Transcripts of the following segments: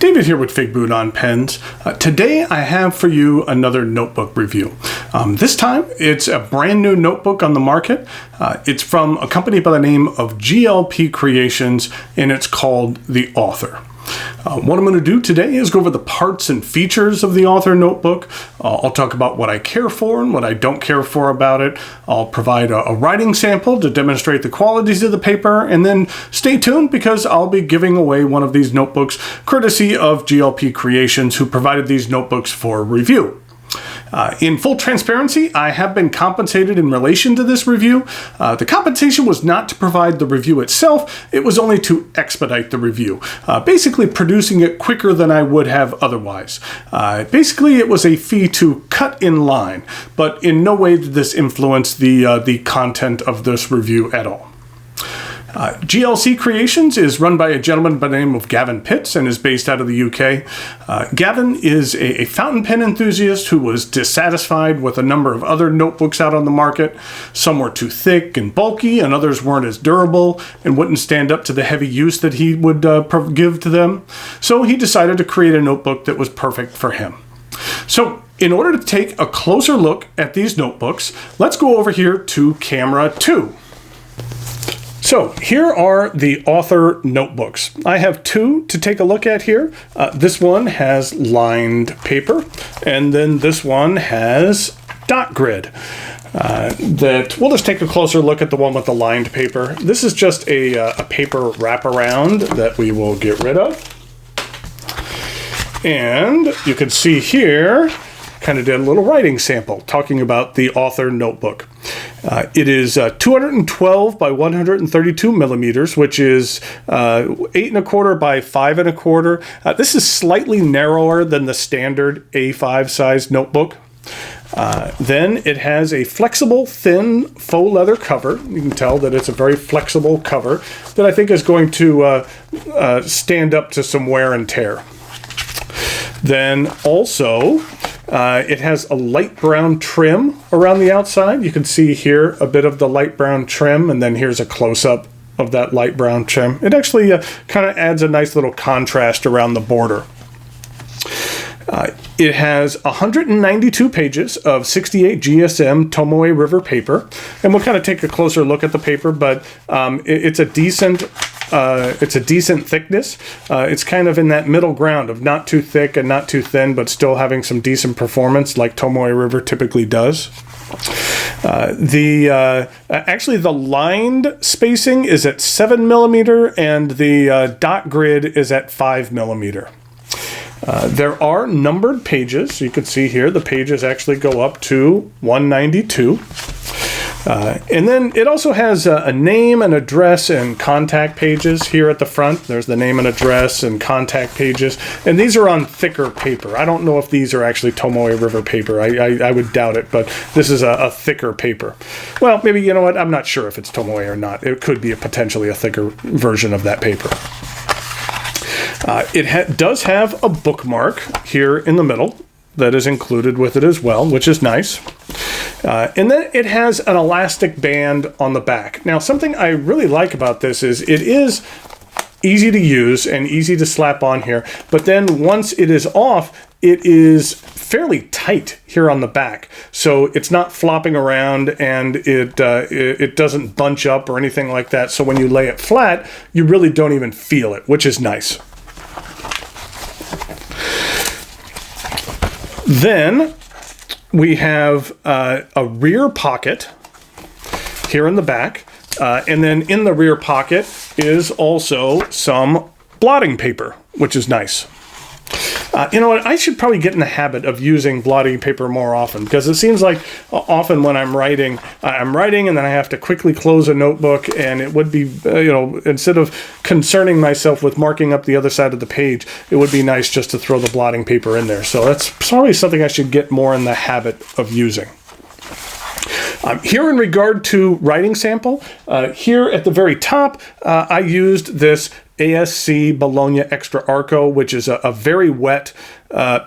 David here with Figboot on Pens. Today I have for you another notebook review. This time it's a brand new notebook on the market. It's from a company by the name of GLP Creations, and it's called The Author. What I'm going to do today is go over the parts and features of the Author notebook. I'll talk about what I care for and what I don't care for about it. I'll provide a writing sample to demonstrate the qualities of the paper, and then stay tuned because I'll be giving away one of these notebooks courtesy of GLP Creations, who provided these notebooks for review. In full transparency, I have been compensated in relation to this review. The compensation was not to provide the review itself, it was only to expedite the review, basically producing it quicker than I would have otherwise. Basically, it was a fee to cut in line, but in no way did this influence the content of this review at all. GLC Creations is run by a gentleman by the name of Gavin Pitts and is based out of the UK. Gavin is a fountain pen enthusiast who was dissatisfied with a number of other notebooks out on the market. Some were too thick and bulky, and others weren't as durable and wouldn't stand up to the heavy use that he would give to them. So he decided to create a notebook that was perfect for him. So in order to take a closer look at these notebooks, let's go over here to camera 2. So here are the Author notebooks. I have two to take a look at here. This one has lined paper, and then this one has dot grid. We'll just take a closer look at the one with the lined paper. This is just a paper wraparound that we will get rid of. And you can see here, kind of did a little writing sample talking about the Author notebook. It is 212 by 132 millimeters, which is 8 1/4 by 5 1/4. This is slightly narrower than the standard A5 size notebook. Then it has a flexible, thin faux leather cover. You can tell that it's a very flexible cover that I think is going to stand up to some wear and tear. Then also, it has a light brown trim around the outside. You can see here a bit of the light brown trim, and then here's a close-up of that light brown trim. It actually kind of adds a nice little contrast around the border. It has 192 pages of 68 GSM Tomoe River paper, and we'll kind of take a closer look at the paper, but it's a decent thickness. It's kind of in that middle ground of not too thick and not too thin, but still having some decent performance like Tomoe River typically does. Actually the lined spacing is at 7 millimeter, and the dot grid is at 5 millimeter. There are numbered pages. You can see here the pages actually go up to 192. And then it also has a name and address and contact pages here at the front. There's the name and address and contact pages. And these are on thicker paper. I don't know if these are actually Tomoe River paper. I would doubt it, but this is a thicker paper. Well, maybe, you know what? I'm not sure if it's Tomoe or not. It could be potentially a thicker version of that paper. It does have a bookmark here in the middle that is included with it as well, which is nice. And then it has an elastic band on the back. Now, something I really like about this is it is easy to use and easy to slap on here, but then once it is off, it is fairly tight here on the back. So it's not flopping around, and it doesn't bunch up or anything like that. So when you lay it flat, you really don't even feel it, which is nice. Then we have a rear pocket here in the back, and then in the rear pocket is also some blotting paper, which is nice. You know what? I should probably get in the habit of using blotting paper more often, because it seems like often when I'm writing and then I have to quickly close a notebook, and it would be, instead of concerning myself with marking up the other side of the page, it would be nice just to throw the blotting paper in there. So that's probably something I should get more in the habit of using. Here in regard to writing sample, here at the very top, I used this ASC Bologna Extra Arco, which is a very wet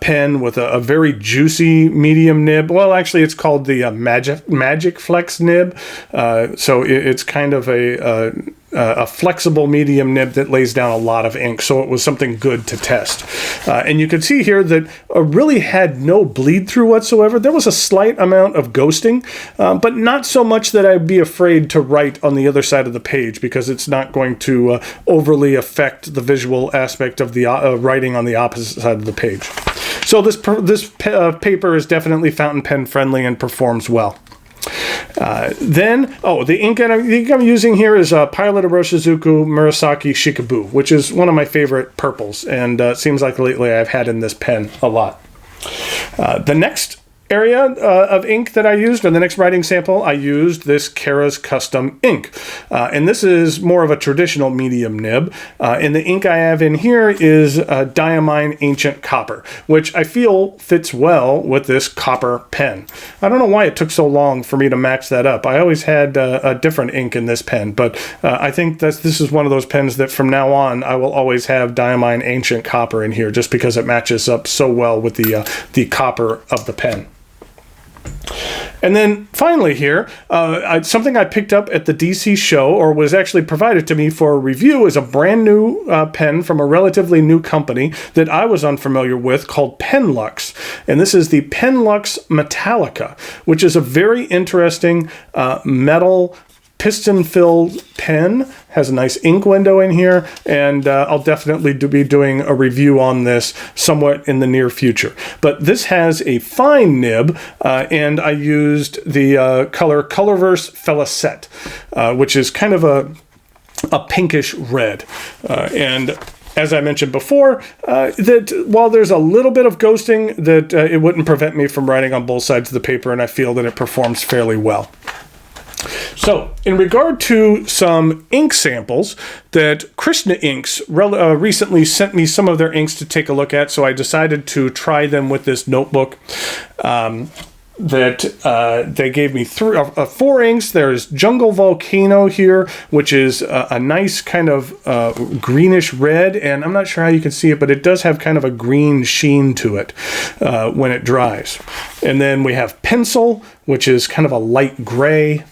pen with a very juicy medium nib. Well, actually, it's called the Magic Flex nib. So it's kind of a a flexible medium nib that lays down a lot of ink, so it was something good to test. And you can see here that really had no bleed through whatsoever. There was a slight amount of ghosting, but not so much that I'd be afraid to write on the other side of the page, because it's not going to overly affect the visual aspect of the writing on the opposite side of the page. So this paper is definitely fountain pen friendly and performs well. The ink I'm using here is Pilot Iroshizuku Murasaki Shikabu, which is one of my favorite purples, and seems like lately I've had in this pen a lot. The next area of ink that I used, or the next writing sample, I used this Kara's Custom ink. And this is more of a traditional medium nib. And the ink I have in here is Diamine Ancient Copper, which I feel fits well with this copper pen. I don't know why it took so long for me to match that up. I always had a different ink in this pen, but I think this is one of those pens that from now on I will always have Diamine Ancient Copper in here, just because it matches up so well with the copper of the pen. And then finally here, something I picked up at the DC show, or was actually provided to me for a review, is a brand new pen from a relatively new company that I was unfamiliar with, called Penlux. And this is the Penlux Metallica, which is a very interesting metal piston-filled pen. Has a nice ink window in here, and I'll definitely be doing a review on this somewhat in the near future. But this has a fine nib, and I used the color Colorverse Felicette, which is kind of a pinkish red. And as I mentioned before, that while there's a little bit of ghosting, that it wouldn't prevent me from writing on both sides of the paper, and I feel that it performs fairly well. So, in regard to some ink samples, that Krishna Inks recently sent me some of their inks to take a look at, so I decided to try them with this notebook. They gave me four inks. There's Jungle Volcano here, which is a nice kind of greenish red, and I'm not sure how you can see it, but it does have kind of a green sheen to it when it dries. And then we have Pencil, which is kind of a light gray.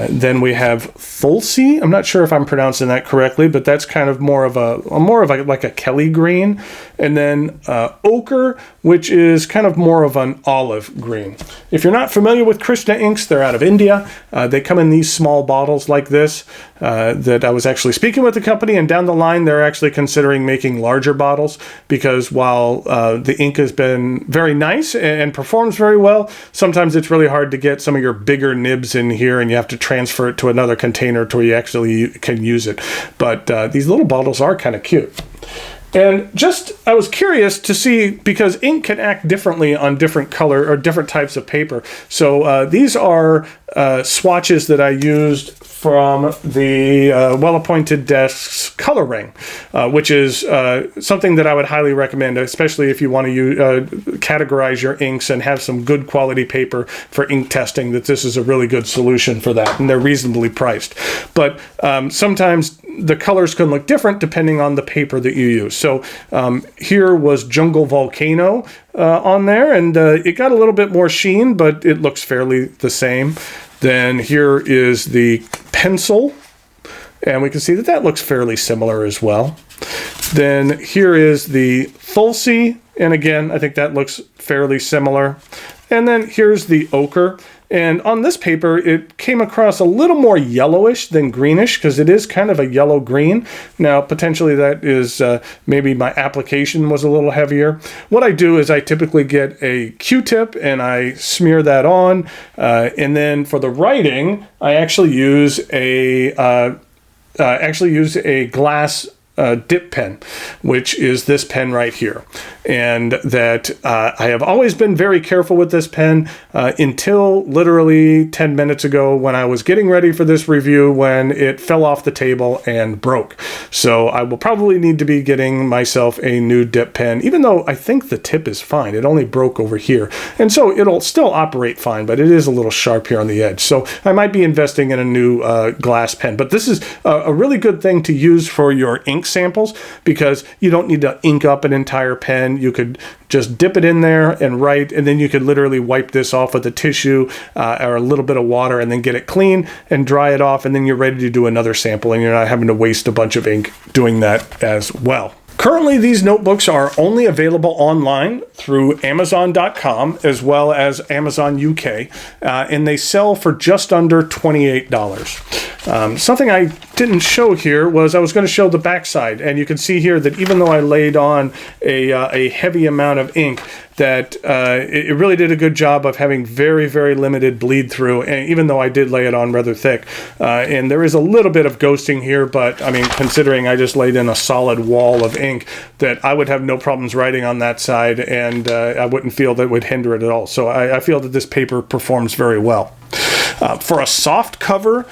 Then we have Fulci. I'm not sure if I'm pronouncing that correctly, but that's kind of more of like a Kelly green. And then Ochre, which is kind of more of an olive green. If you're not familiar with Krishna Inks, they're out of India. They come in these small bottles like this. That I was actually speaking with the company, and down the line they're actually considering making larger bottles, because while the ink has been very nice and performs very well, sometimes it's really hard to get some of your bigger nibs in here, and you have to transfer it to another container to where you actually can use it. But these little bottles are kind of cute. And I was curious to see, because ink can act differently on different color or different types of paper. So these are swatches that I used from the Well-Appointed Desk's Color Ring, which is something that I would highly recommend, especially if you want to categorize your inks and have some good quality paper for ink testing, that this is a really good solution for that, and they're reasonably priced. But sometimes the colors can look different depending on the paper that you use. So here was Jungle Volcano on there, and it got a little bit more sheen, but it looks fairly the same. Then here is the Pencil, and we can see that looks fairly similar as well. Then here is the Fulci, and again, I think that looks fairly similar. And then here's the Ochre. And on this paper, it came across a little more yellowish than greenish, because it is kind of a yellow-green. Now, potentially that is maybe my application was a little heavier. What I do is I typically get a Q-tip and I smear that on. And then for the writing, I actually use a glass dip pen, which is this pen right here. And that I have always been very careful with this pen until literally 10 minutes ago, when I was getting ready for this review, when it fell off the table and broke. So I will probably need to be getting myself a new dip pen, even though I think the tip is fine. It only broke over here. And so it'll still operate fine, but it is a little sharp here on the edge. So I might be investing in a new glass pen. But this is a really good thing to use for your ink ink samples, because you don't need to ink up an entire pen. You could just dip it in there and write, and then you could literally wipe this off with a tissue or a little bit of water and then get it clean and dry it off, and then you're ready to do another sample, and you're not having to waste a bunch of ink doing that as well. Currently, these notebooks are only available online through Amazon.com as well as Amazon UK, and they sell for just under $28. Something I didn't show here was I was going to show the backside, and you can see here that even though I laid on a heavy amount of ink, that it really did a good job of having very, very limited bleed through, and even though I did lay it on rather thick. And there is a little bit of ghosting here, but I mean, considering I just laid in a solid wall of ink, that I would have no problems writing on that side, and I wouldn't feel that would hinder it at all. So I feel that this paper performs very well. For a soft cover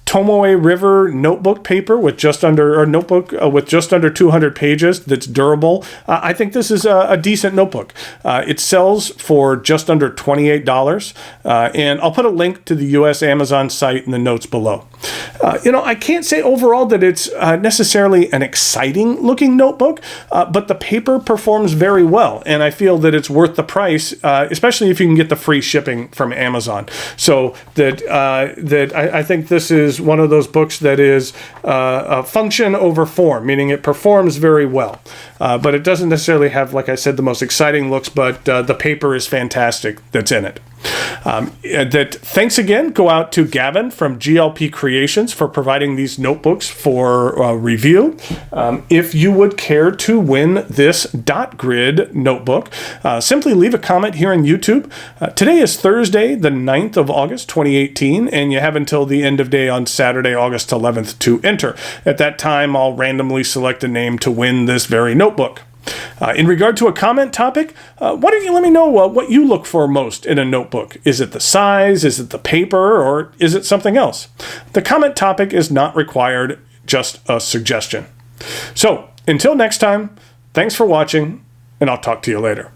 Tomoe River notebook paper with just under, or notebook with just under 200 pages that's durable, I think this is a decent notebook. It sells for just under $28, and I'll put a link to the US Amazon site in the notes below. I can't say overall that it's necessarily an exciting looking notebook, but the paper performs very well, and I feel that it's worth the price, especially if you can get the free shipping from Amazon. So I think this is one of those books that is a function over form, meaning it performs very well. But it doesn't necessarily have, like I said, the most exciting looks, but the paper is fantastic that's in it. Thanks again go out to Gavin from GLP Creations for providing these notebooks for review. If you would care to win this dot grid notebook, simply leave a comment here on YouTube. Today is Thursday, the 9th of August, 2018, and you have until the end of day on Saturday, August 11th to enter. At that time, I'll randomly select a name to win this very notebook. In regard to a comment topic, why don't you let me know what you look for most in a notebook? Is it the size? Is it the paper? Or is it something else? The comment topic is not required, just a suggestion. So, until next time, thanks for watching, and I'll talk to you later.